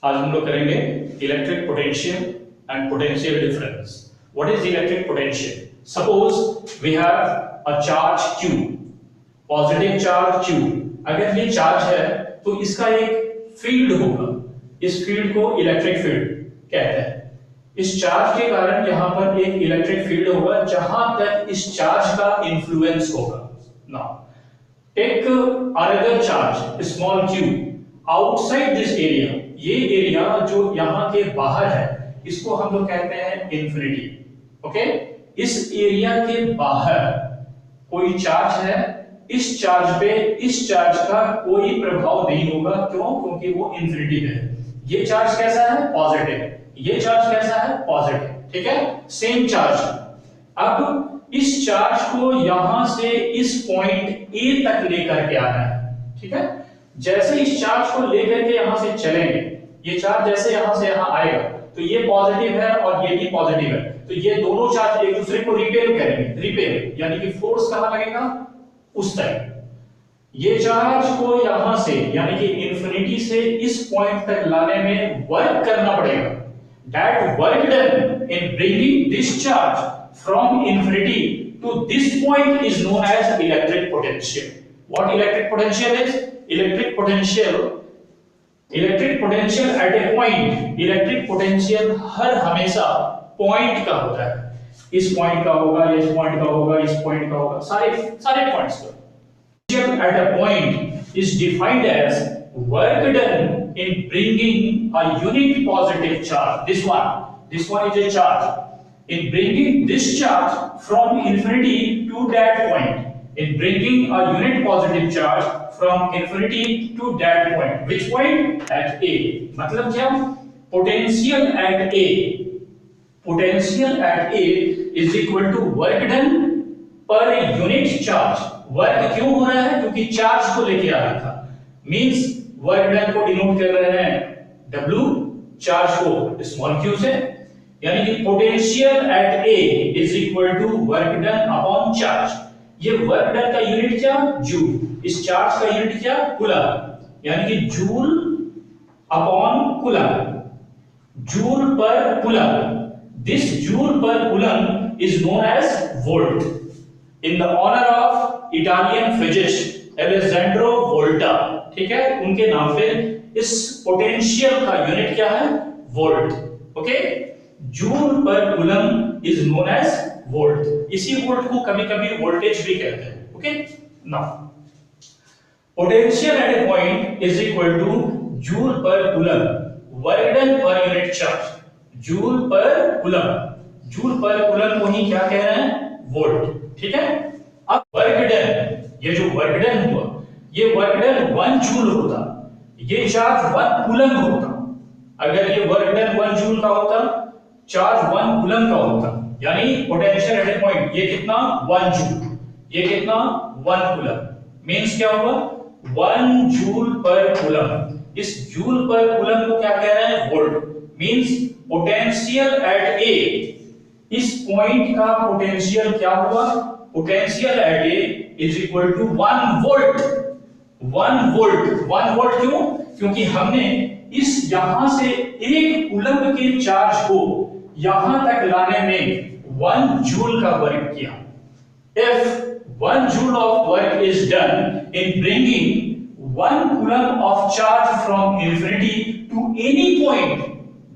आज हम लोग करेंगे electric potential and potential difference. What is electric potential? Suppose we have a charge Q, positive charge Q। अगर ये चार्ज है तो इसका एक फील्ड होगा, इस फील्ड को इलेक्ट्रिक फील्ड कहते हैं। इस चार्ज के कारण यहां पर एक इलेक्ट्रिक फील्ड होगा जहां तक इस चार्ज का इन्फ्लुएंस होगा। Now take another charge small q outside this area. ये एरिया जो यहां के बाहर है इसको हम लोग कहते हैं इंफिनिटी। ओके, इस एरिया के बाहर कोई चार्ज है, इस चार्ज पे इस चार्ज का कोई प्रभाव नहीं होगा। क्यों? क्योंकि वो इंफिनिटी पे है। ये चार्ज कैसा है? पॉजिटिव। ये चार्ज कैसा है? पॉजिटिव। ठीक है, सेम चार्ज। अब इस चार्ज को यहां से इस पॉइंट ए तक लेकर के आना है। ठीक है, जैसे इस चार्ज को लेकर के यहां से चलेंगे, ये चार्ज जैसे यहां से यहां आएगा तो ये पॉजिटिव है और ये भी पॉजिटिव है, तो ये दोनों चार्ज एक दूसरे को रिपेल करेंगे। रिपेल यानी कि फोर्स कहां लगेगा? उस साइड। ये चार्ज को यहां से यानी कि इंफिनिटी से इस पॉइंट तक लाने में वर्क करना पड़ेगा। That work done in bringing this charge from infinity to this point is known as electric potential. What electric potential is? Electric potential at a point, electric potential हर हमेशा point का होता है। इस पॉइंट का होगा, इस पॉइंट का होगा, इस पॉइंट का होगा, सारे पॉइंट्स का। Potential at a point is defined as work done in bringing a unit positive charge. This one is a charge. In bringing this charge from infinity to that point, in bringing a unit positive charge from infinity to that point. Which point? At A. मतलब क्या? Potential at A. Potential at A is equal to work done per unit charge. Work क्यों हो रहा है? क्योंकि charge को लेके आ रहा था। मींस वर्क डन को डिनोट कर रहे हैं W, चार्ज को स्मॉल q से, यानी कि potential at A is equal to work done upon charge. ये वर्क डन का यूनिट क्या? जूल। इस चार्ज का यूनिट क्या? कूलम, यानी कि joule upon coulomb, joule per coulomb. This joule per coulomb is known as volt in the honour of Italian physicist Alejandro Volta. ठीक है, उनके नाम पे इस पोटेंशियल का यूनिट क्या है? Volt. Okay, joule per coulomb is known as volt. इसी वोल्ट को कभी-कभी वोल्टेज भी कहते हैं। Okay, now potential at a point is equal to joule per coulomb work done per unit charge. Joule per coulomb को ही क्या कह रहे हैं? वोल्ट। ठीक है, अब वर्क डन, ये जो वर्क डन हुआ, ये वर्क डन 1 जूल होता, ये चार्ज 1 कूलम होता। अगर ये वर्क डन 1 जूल का होता, चार्ज 1 कूलम का होता, यानी पोटेंशियल एट ए पॉइंट ये कितना? 1 जूल, ये कितना? 1 कूलम। मींस क्या होगा? 1 जूल पर कूलम। इस जूल पर कूलम को क्या कह रहे हैं? Volt. Means potential at a, इस पॉइंट का पोटेंशियल क्या हुआ? Potential at A is equal to 1 volt. 1 volt क्यों? क्योंकि हमने इस यहां से 1 कूलम के चार्ज को यहां तक लाने में 1 जूल का वर्क किया। If 1 joule of work is done in bringing 1 coulomb of charge from infinity to any point,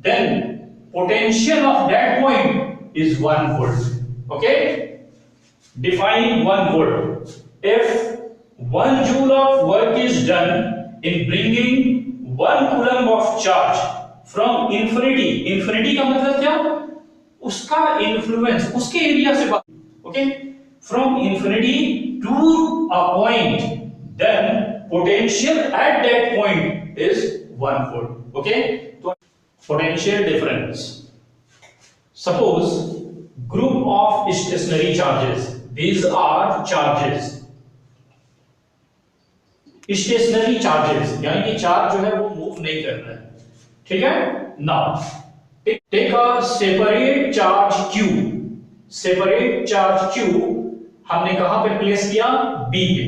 then potential of that point is 1 volt. Okay? Define 1 volt. If 1 joule of work is done in bringing 1 coulomb of charge from infinity का मतलब क्या? उसका influence, उसके area से बाहर। Okay, from infinity to a point, then potential at that point is 1 volt. Okay, so potential difference. Suppose group of stationary charges. These are charges. Stationary charges यानी कि charge जो है वो मूव नहीं कर रहा है। ठीक है, now take a separate charge Q. Separate charge Q हमने कहां पे प्लेस किया? B पे।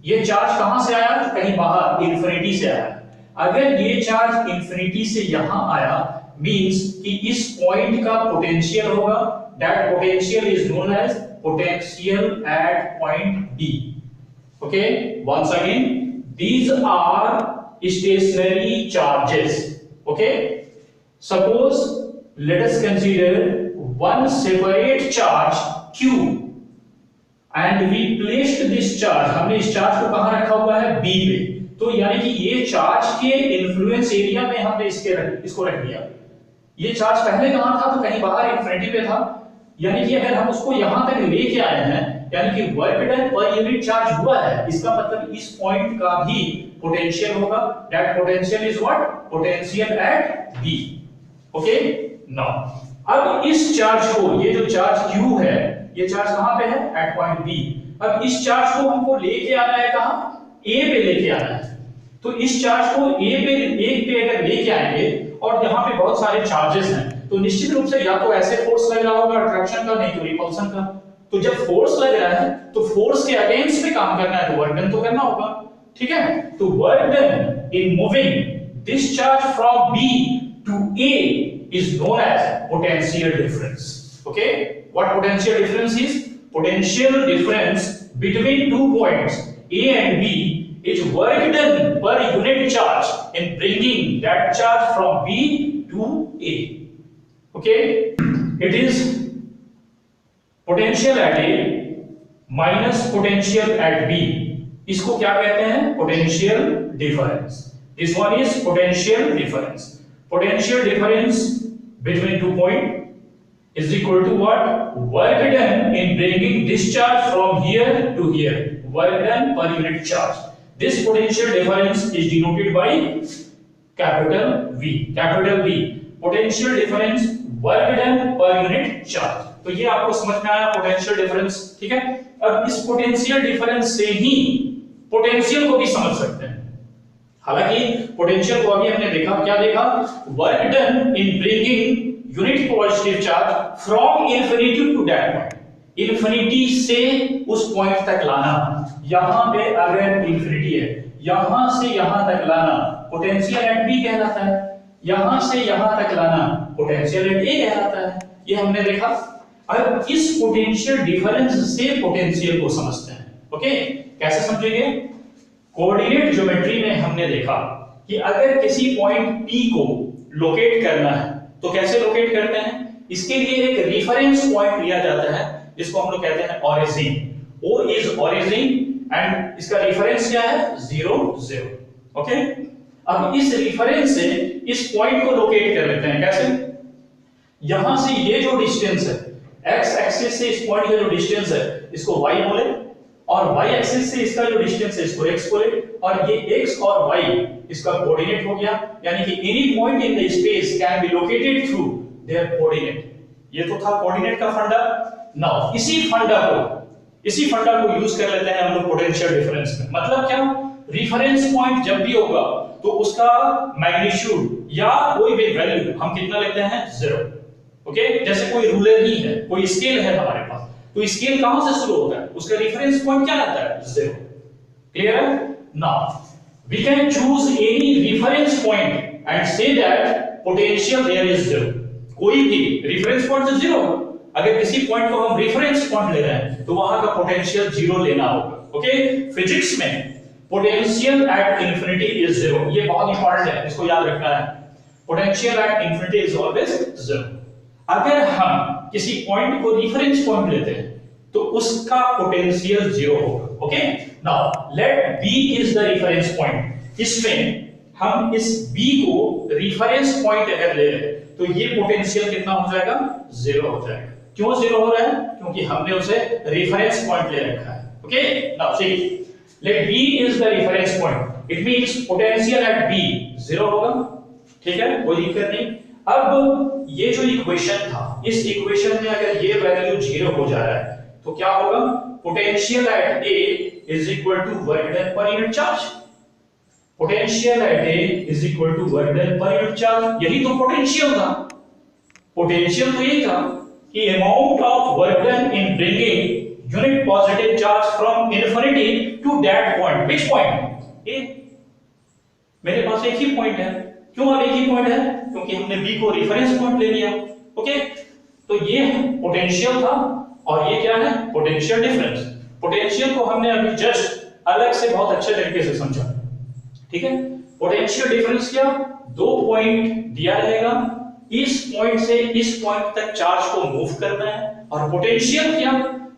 ये चार्ज कहां से आया? कहीं बाहर, इंफिनिटी से आया। अगर ये चार्ज इंफिनिटी से यहां आया मींस कि इस पॉइंट का पोटेंशियल होगा, that potential is known as potential at point B. Okay, once again these are stationary charges. Okay, suppose let us consider one separate charge q and we placed this charge, हमने इस charge को कहां रखा हुआ है b पे, तो यानी कि ये चार्ज के इन्फ्लुएंस एरिया में हमने इसको रख दिया। ये चार्ज पहले कहां था, तो कहीं बाहर इंफिनिटी पे था, यानी कि अगर हम उसको यहां तक लेके आए हैं यानी कि work done per unit charge हुआ है, इसका मतलब इस पॉइंट का भी पोटेंशियल होगा, that potential is what, potential at B. Okay, now अब इस चार्ज को, ये जो चार्ज q है, ये चार्ज कहां पे है, एट पॉइंट बी। अब इस चार्ज को हमको लेके आना है कहां, a पे लेके आना है। तो इस चार्ज को a पे अगर लेके आएंगे और यहाँ पे बहुत सारे चार्जेस हैं, तो निश्चित रूप से या तो ऐसे फोर्स लग रहा होगा अट्रैक्शन का, नहीं तो रिपल्शन का। तो जब फोर्स लग रहा है तो फोर्स के अगेंस्ट में काम करना है, तो वर्क डन तो करना होगा, ठीक है। तो work done in moving this charge from B to A is known as potential difference. Okay, what potential difference is? Potential difference between 2 points A and B is work done per unit charge in bringing that charge from B to A. Okay, it is potential at A minus potential at B. इसको क्या कहते हैं, potential difference. This one is potential difference. Potential difference between 2 points is equal to what? Work done in bringing this charge from here to here. Work done per unit charge. This potential difference is denoted by capital V. Capital V. Potential difference work done per unit charge. तो ये आपको समझ में आया potential difference, ठीक है। अब इस पोटेंशियल डिफरेंस से ही पोटेंशियल को भी समझ सकते हैं। हालांकि पोटेंशियल को अभी हमने देखा, क्या देखा, work done in bringing unit positive charge from infinity to that point, infinity से उस पॉइंट तक लाना। यहां पे अगर इंफिनिटी है, यहां से यहां तक लाना पोटेंशियल एट बी कहलाता है, यहां से यहां तक लाना पोटेंशियल एट ए कहलाता है। ये हमने देखा। अब इस पोटेंशियल डिफरेंस से पोटेंशियल को समझते हैं। ओके, कैसे समझेंगे? कोऑर्डिनेट ज्योमेट्री में हमने देखा कि अगर किसी पॉइंट P को लोकेट करना है तो कैसे लोकेट करते हैं, इसके लिए एक रेफरेंस पॉइंट लिया जाता है जिसको हम लोग कहते हैं origin. O is origin and इसका रेफरेंस क्या है, 0 0। ओके, अब इस रेफरेंस से इस पॉइंट को लोकेट कर लेते हैं। कैसे? यहां से ये जो डिस्टेंस है, x एक्सिस से इस पॉइंट का जो डिस्टेंस है इसको y बोले, और y एक्सिस से इसका जो डिस्टेंस है इसको x बोले, और ये x और y इसका कोऑर्डिनेट हो गया। यानी कि any point in the space can be located through their coordinate. ये तो था कोऑर्डिनेट का फंडा। नाउ इसी फंडा को यूज कर लेते हैं हम लोग पोटेंशियल डिफरेंस में। मतलब क्या, रेफरेंस पॉइंट जब भी होगा तो उसका मैग्नीट्यूड या कोई भी वैल्यू हम कितना लेते हैं, 0। ओके, जैसे कोई रूलर ही है, कोई स्केल है हमारे पास, तो स्केल कहां से शुरू होता है, उसका रेफरेंस पॉइंट क्या आता है, 0। क्लियर है? Now we can choose any reference point and say that potential there is 0। कोई भी रेफरेंस पॉइंट से 0, अगर किसी पॉइंट को हम रेफरेंस पॉइंट ले रहे हैं तो वहां का पोटेंशियल 0 लेना होगा। ओके, फिजिक्स में पोटेंशियल एट इंफिनिटी इज 0, ये बहुत इंपॉर्टेंट है, इसको याद रखना है। Potential at infinity is always 0। अगर हम किसी पॉइंट को रेफरेंस पॉइंट लेते हैं तो उसका पोटेंशियल 0 होगा। Okay, now let B is the reference point. इसमें हम इस B को रेफरेंस पॉइंट अगर ले लें तो ये पोटेंशियल कितना हो जाएगा, 0 हो जाएगा। क्यों 0 हो रहा है? क्योंकि हमने उसे रेफरेंस पॉइंट ले रखा है। Okay, now see, let B is the reference point, it means potential at B 0 होगा। ठीक है, कोई दिक्कत नहीं। अब ये जो इक्वेशन था, इस इक्वेशन में अगर ये वैल्यू 0 हो जा रहा है तो क्या होगा, potential at A is equal to work done per unit charge. Potential at A is equal to work done per unit charge, यही तो पोटेंशियल था। पोटेंशियल तो यही था कि amount of work done in bringing unit positive charge from infinity to that point. Which point? A। मेरे पास एक ही point है। क्यों अब एक ही पॉइंट है? क्योंकि हमने बी को रेफरेंस पॉइंट ले लिया। ओके, तो ये पोटेंशियल था और ये क्या है? Potential difference. पोटेंशियल को हमने अभी जस्ट अलग से बहुत अच्छे तरीके से समझा। ठीक है, पोटेंशियल डिफरेंस क्या? दो पॉइंट दिया रहेगा, इस पॉइंट से इस पॉइंट तक चार्ज को मूव करना है। और पोटेंशियल क्या?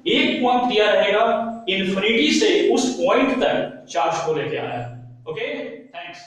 एक पॉइंट दिया रहेगा, इंफिनिटी से उस पॉइंट तक चार्ज को लेके आना है। Okay, thanks.